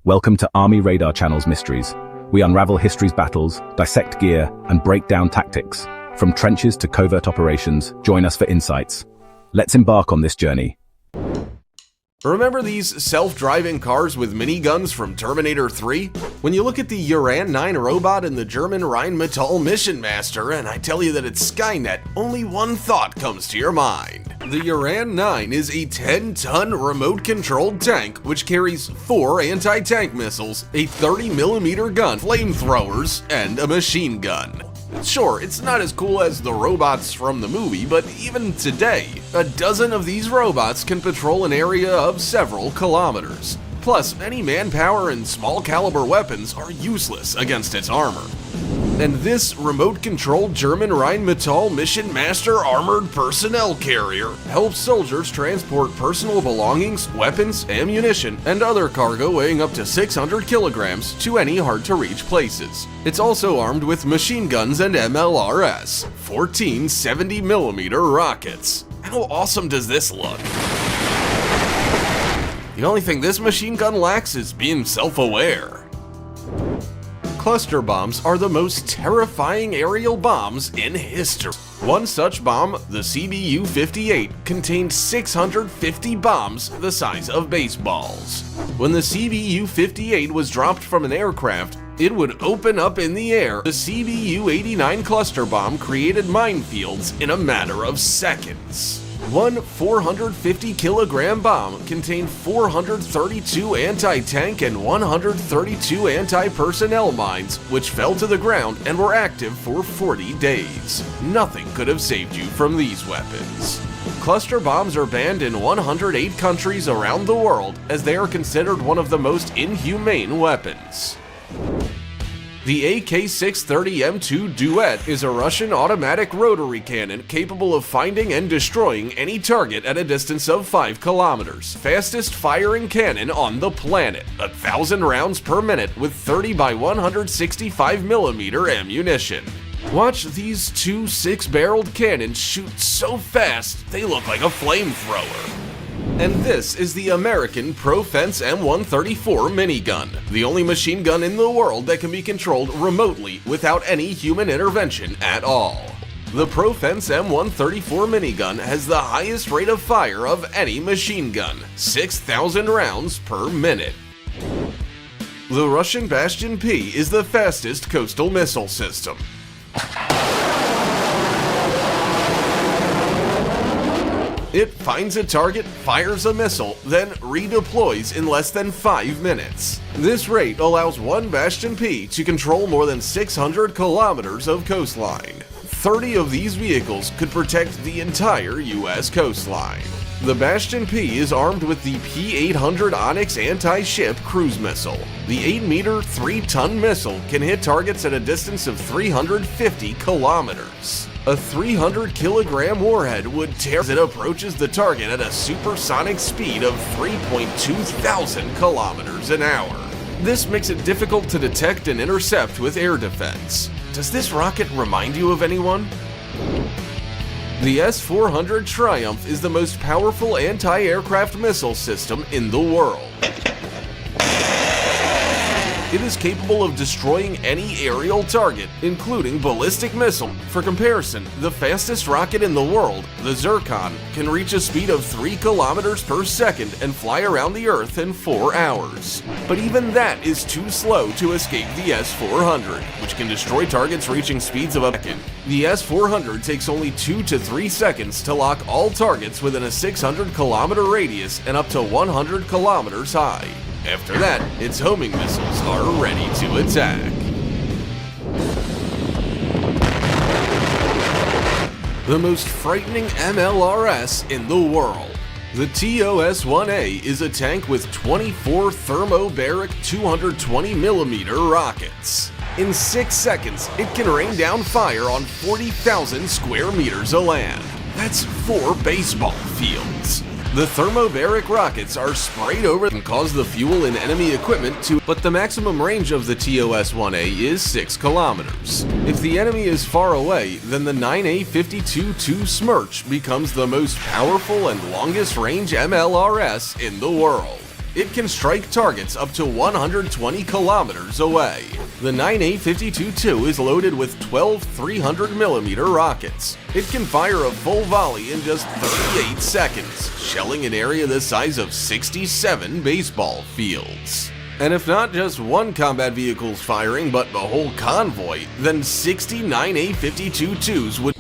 Welcome to Army Radar Channel's Mysteries. We unravel history's battles, dissect gear, and break down tactics. From trenches to covert operations, join us for insights. Let's embark on this journey. Remember these self-driving cars with miniguns from Terminator 3? When you look at the Uran 9 robot and the German Rheinmetall Mission Master and I tell you that it's Skynet, only one thought comes to your mind. The Uran 9 is a 10-ton remote-controlled tank which carries 4 anti-tank missiles, a 30mm gun, flamethrowers, and a machine gun. Sure, it's not as cool as the robots from the movie, but even today, a dozen of these robots can patrol an area of several kilometers. Plus, any manpower and small caliber weapons are useless against its armor. And this remote-controlled German Rheinmetall Mission Master armored personnel carrier helps soldiers transport personal belongings, weapons, ammunition, and other cargo weighing up to 600 kilograms to any hard-to-reach places. It's also armed with machine guns and MLRS, 14 70mm rockets. How awesome does this look? The only thing this machine gun lacks is being self-aware. Cluster bombs are the most terrifying aerial bombs in history. One such bomb, the CBU-58, contained 650 bombs the size of baseballs. When the CBU-58 was dropped from an aircraft, it would open up in the air. The CBU-89 cluster bomb created minefields in a matter of seconds. One 450-kilogram bomb contained 432 anti-tank and 132 anti-personnel mines, which fell to the ground and were active for 40 days. Nothing could have saved you from these weapons. Cluster bombs are banned in 108 countries around the world, as they are considered one of the most inhumane weapons. The AK-630M2 Duet is a Russian automatic rotary cannon capable of finding and destroying any target at a distance of 5 kilometers. Fastest firing cannon on the planet, 1,000 rounds per minute with 30 by 165mm ammunition. Watch these two 6-barreled cannons shoot so fast they look like a flamethrower. And this is the American Profense M134 minigun, the only machine gun in the world that can be controlled remotely without any human intervention at all. The Profense M134 minigun has the highest rate of fire of any machine gun, 6,000 rounds per minute. The Russian Bastion P is the fastest coastal missile system. It finds a target, fires a missile, then redeploys in less than 5 minutes. This rate allows one Bastion P to control more than 600 kilometers of coastline. 30 of these vehicles could protect the entire US coastline. The Bastion P is armed with the P-800 Onyx anti-ship cruise missile. The 8-meter, 3-ton missile can hit targets at a distance of 350 kilometers. A 300-kilogram warhead would tear as it approaches the target at a supersonic speed of 3.2 thousand kilometers an hour. This makes it difficult to detect and intercept with air defense. Does this rocket remind you of anyone? The S-400 Triumph is the most powerful anti-aircraft missile system in the world. It is capable of destroying any aerial target, including ballistic missile. For comparison, the fastest rocket in the world, the Zircon, can reach a speed of 3 kilometers per second and fly around the Earth in 4 hours. But even that is too slow to escape the S-400, which can destroy targets reaching speeds of a second. The S-400 takes only 2 to 3 seconds to lock all targets within a 600-kilometer radius and up to 100 kilometers high. After that, its homing missiles are ready to attack. The most frightening MLRS in the world. The TOS-1A is a tank with 24 thermobaric 220mm rockets. In 6 seconds, it can rain down fire on 40,000 square meters of land. That's 4 baseball fields. The thermobaric rockets are sprayed over and cause the fuel in enemy equipment to, but the maximum range of the TOS-1A is 6 kilometers. If the enemy is far away, then the 9A-52-2 Smerch becomes the most powerful and longest range MLRS in the world. It can strike targets up to 120 kilometers away. The 9A52-2 is loaded with 12 300mm rockets. It can fire a full volley in just 38 seconds, shelling an area the size of 67 baseball fields. And if not just one combat vehicle's firing, but the whole convoy, then 60 9A52-2s would.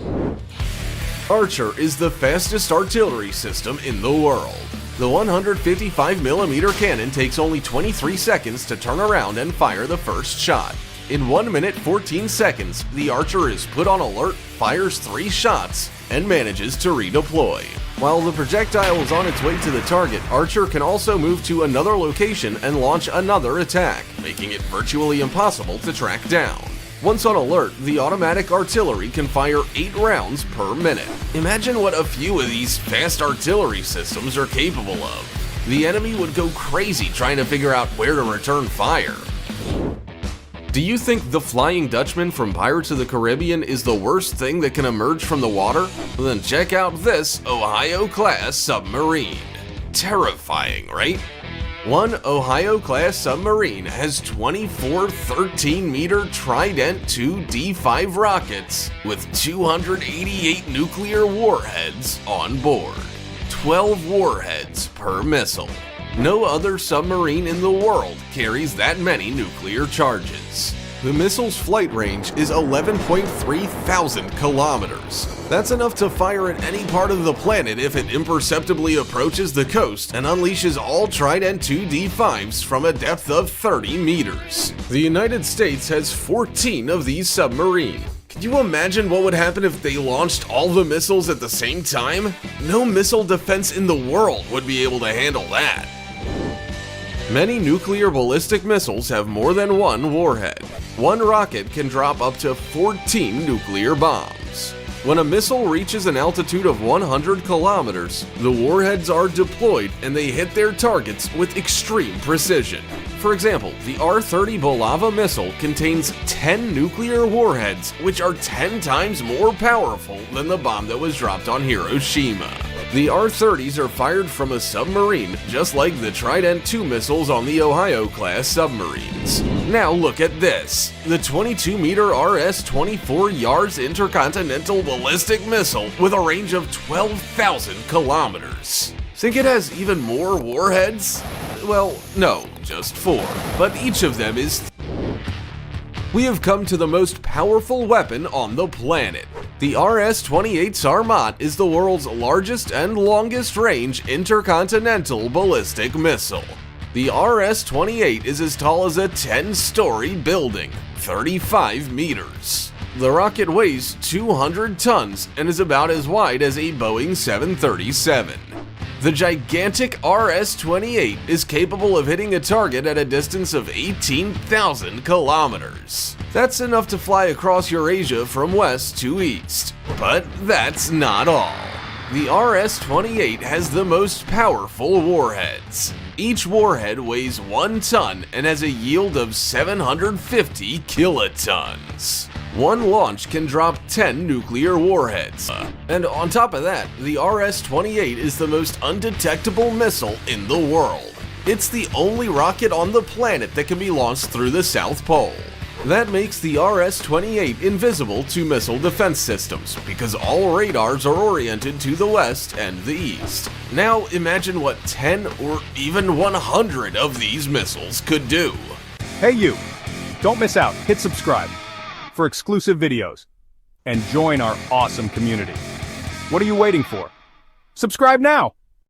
Archer is the fastest artillery system in the world. The 155mm cannon takes only 23 seconds to turn around and fire the first shot. In 1 minute 14 seconds, the Archer is put on alert, fires 3 shots, and manages to redeploy. While the projectile is on its way to the target, Archer can also move to another location and launch another attack, making it virtually impossible to track down. Once on alert, the automatic artillery can fire 8 rounds per minute. Imagine what a few of these fast artillery systems are capable of. The enemy would go crazy trying to figure out where to return fire. Do you think the Flying Dutchman from Pirates of the Caribbean is the worst thing that can emerge from the water? Well, then check out this Ohio-class submarine. Terrifying, right? One Ohio-class submarine has 24 13-meter Trident II D5 rockets with 288 nuclear warheads on board. 12 warheads per missile. No other submarine in the world carries that many nuclear charges. The missile's flight range is 11.3 thousand kilometers. That's enough to fire at any part of the planet if it imperceptibly approaches the coast and unleashes all Trident II D5s from a depth of 30 meters. The United States has 14 of these submarines. Can you imagine what would happen if they launched all the missiles at the same time? No missile defense in the world would be able to handle that. Many nuclear ballistic missiles have more than one warhead. One rocket can drop up to 14 nuclear bombs. When a missile reaches an altitude of 100 kilometers, the warheads are deployed and they hit their targets with extreme precision. For example, the R-30 Bulava missile contains 10 nuclear warheads, which are 10 times more powerful than the bomb that was dropped on Hiroshima. The R-30s are fired from a submarine, just like the Trident II missiles on the Ohio-class submarines. Now look at this. The 22-meter RS-24 Yars intercontinental ballistic missile with a range of 12,000 kilometers. Think it has even more warheads? Well, no, just 4. But each of them is... We have come to the most powerful weapon on the planet. The RS-28 Sarmat is the world's largest and longest range intercontinental ballistic missile. The RS-28 is as tall as a 10-story building, 35 meters. The rocket weighs 200 tons and is about as wide as a Boeing 737. The gigantic RS-28 is capable of hitting a target at a distance of 18,000 kilometers. That's enough to fly across Eurasia from west to east. But that's not all. The RS-28 has the most powerful warheads. Each warhead weighs 1 ton and has a yield of 750 kilotons. One launch can drop 10 nuclear warheads. And on top of that, the RS-28 is the most undetectable missile in the world. It's the only rocket on the planet that can be launched through the South Pole. That makes the RS-28 invisible to missile defense systems, because all radars are oriented to the west and the east. Now imagine what 10 or even 100 of these missiles could do. Hey you! Don't miss out, hit subscribe for exclusive videos and join our awesome community. What are you waiting for? Subscribe now!